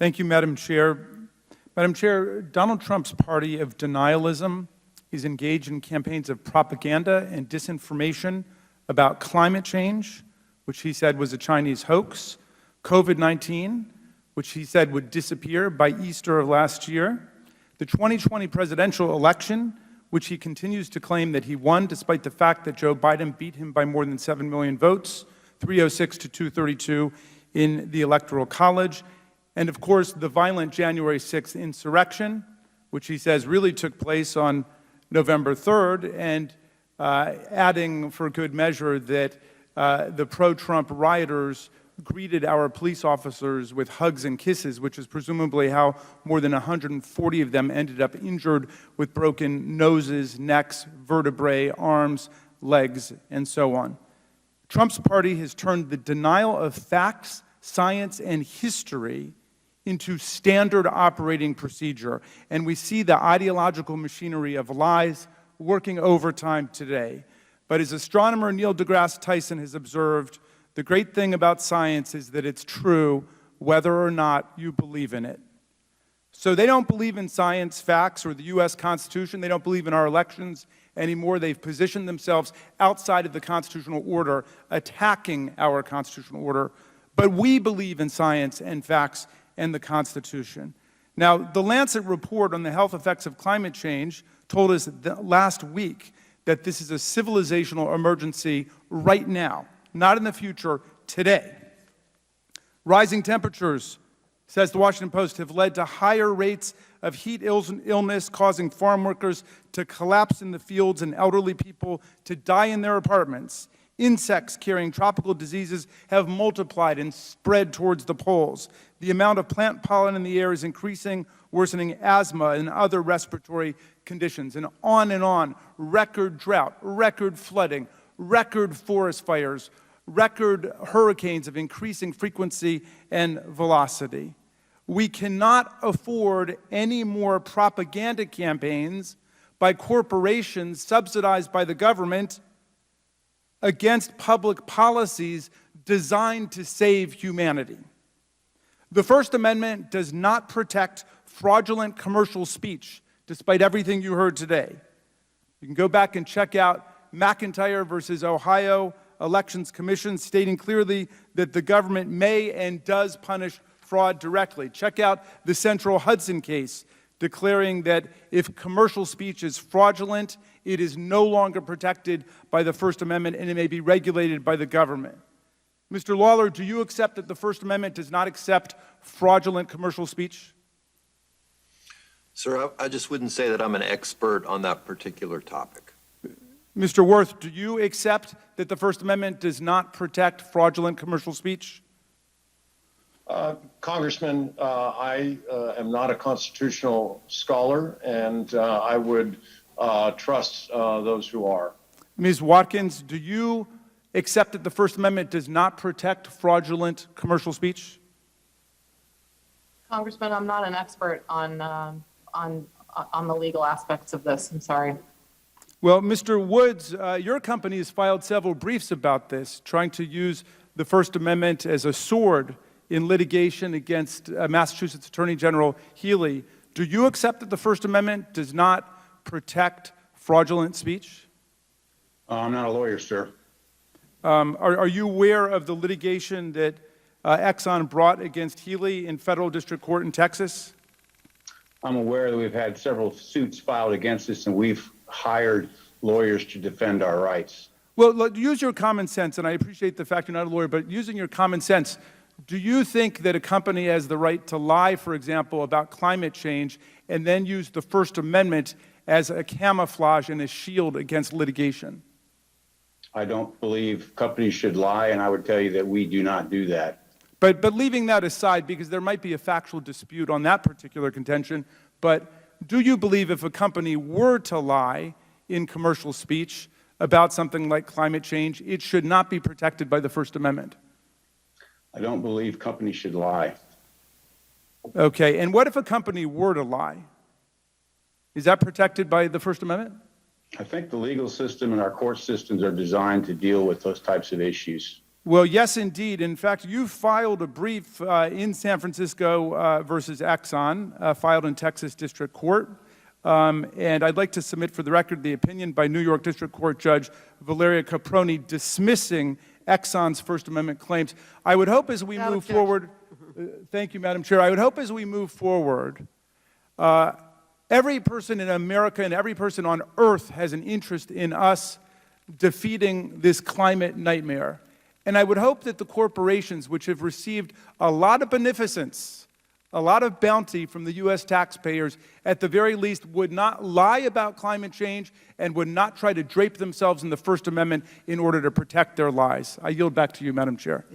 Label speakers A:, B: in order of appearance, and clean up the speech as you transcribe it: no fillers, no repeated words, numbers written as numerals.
A: Thank you, Madam Chair. Madam Chair, Donald Trump's party of denialism is engaged in campaigns of propaganda and disinformation about climate change, which he said was a Chinese hoax, COVID-19, which he said would disappear by Easter of last year, the 2020 presidential election, which he continues to claim that he won despite the fact that Joe Biden beat him by more than 7 million votes, 306 to 232 in the Electoral College, and of course the violent January 6th insurrection, which he says really took place on November 3rd, and adding for good measure that the pro-Trump rioters greeted our police officers with hugs and kisses, which is presumably how more than 140 of them ended up injured with broken noses, necks, vertebrae, arms, legs, and so on. Trump's party has turned the denial of facts, science, and history into standard operating procedure, and we see the ideological machinery of lies working overtime today. But as astronomer Neil deGrasse Tyson has observed, the great thing about science is that it's true whether or not you believe in it. So they don't believe in science, facts, or the U.S. Constitution. They don't believe in our elections anymore. They've positioned themselves outside of the constitutional order, attacking our constitutional order. But we believe in science and facts and the Constitution. Now, the Lancet report on the health effects of climate change told us last week that this is a civilizational emergency right now, not in the future, today. Rising temperatures, says the Washington Post, have led to higher rates of heat illness, causing farm workers to collapse in the fields and elderly people to die in their apartments. Insects carrying tropical diseases have multiplied and spread towards the poles. The amount of plant pollen in the air is increasing, worsening asthma and other respiratory conditions. And on, record drought, record flooding, record forest fires, record hurricanes of increasing frequency and velocity. We cannot afford any more propaganda campaigns by corporations subsidized by the government against public policies designed to save humanity. The First Amendment does not protect fraudulent commercial speech, despite everything you heard today. You can go back and check out McIntyre versus Ohio Elections Commission, stating clearly that the government may and does punish fraud directly. Check out the Central Hudson case, declaring that if commercial speech is fraudulent, it is no longer protected by the First Amendment and it may be regulated by the government. Mr. Lawler, do you accept that the First Amendment does not accept fraudulent commercial speech?
B: Sir, I just wouldn't say that I'm an expert on that particular topic.
A: Mr. Wirth, do you accept that the First Amendment does not protect fraudulent commercial speech?
C: Congressman, I am not a constitutional scholar, and I would trust those who are.
A: Ms. Watkins, do you accept that the First Amendment does not protect fraudulent commercial speech?
D: Congressman, I'm not an expert on the legal aspects of this. I'm sorry.
A: Well, Mr. Woods, your company has filed several briefs about this, trying to use the First Amendment as a sword in litigation against Massachusetts Attorney General Healey. Do you accept that the First Amendment does not protect fraudulent speech?
E: I'm not a lawyer, sir.
A: Are you aware of the litigation that Exxon brought against Healey in federal district court in Texas?
E: I'm aware that we've had several suits filed against us, and we've hired lawyers to defend our rights.
A: Well, look, use your common sense, and I appreciate the fact you're not a lawyer, but using your common sense, do you think that a company has the right to lie, for example, about climate change, and then use the First Amendment as a camouflage and a shield against litigation?
E: I don't believe companies should lie, and I would tell you that we do not do that.
A: But leaving that aside, because there might be a factual dispute on that particular contention, but do you believe if a company were to lie in commercial speech about something like climate change, it should not be protected by the First Amendment?
E: I don't believe companies should lie.
A: Okay, and what if a company were to lie? Is that protected by the First Amendment?
E: I think the legal system and our court systems are designed to deal with those types of issues.
A: Well, yes, indeed. In fact, you filed a brief in San Francisco versus Exxon, filed in Texas District Court. And I'd like to submit for the record the opinion by New York District Court Judge Valeria Caproni dismissing Exxon's First Amendment claims. I would hope as we move forward, thank you, Madam Chair. I would hope as we move forward, every person in America and every person on earth has an interest in us defeating this climate nightmare. And I would hope that the corporations, which have received a lot of beneficence, a lot of bounty from the U.S. taxpayers, at the very least would not lie about climate change and would not try to drape themselves in the First Amendment in order to protect their lies. I yield back to you, Madam Chair.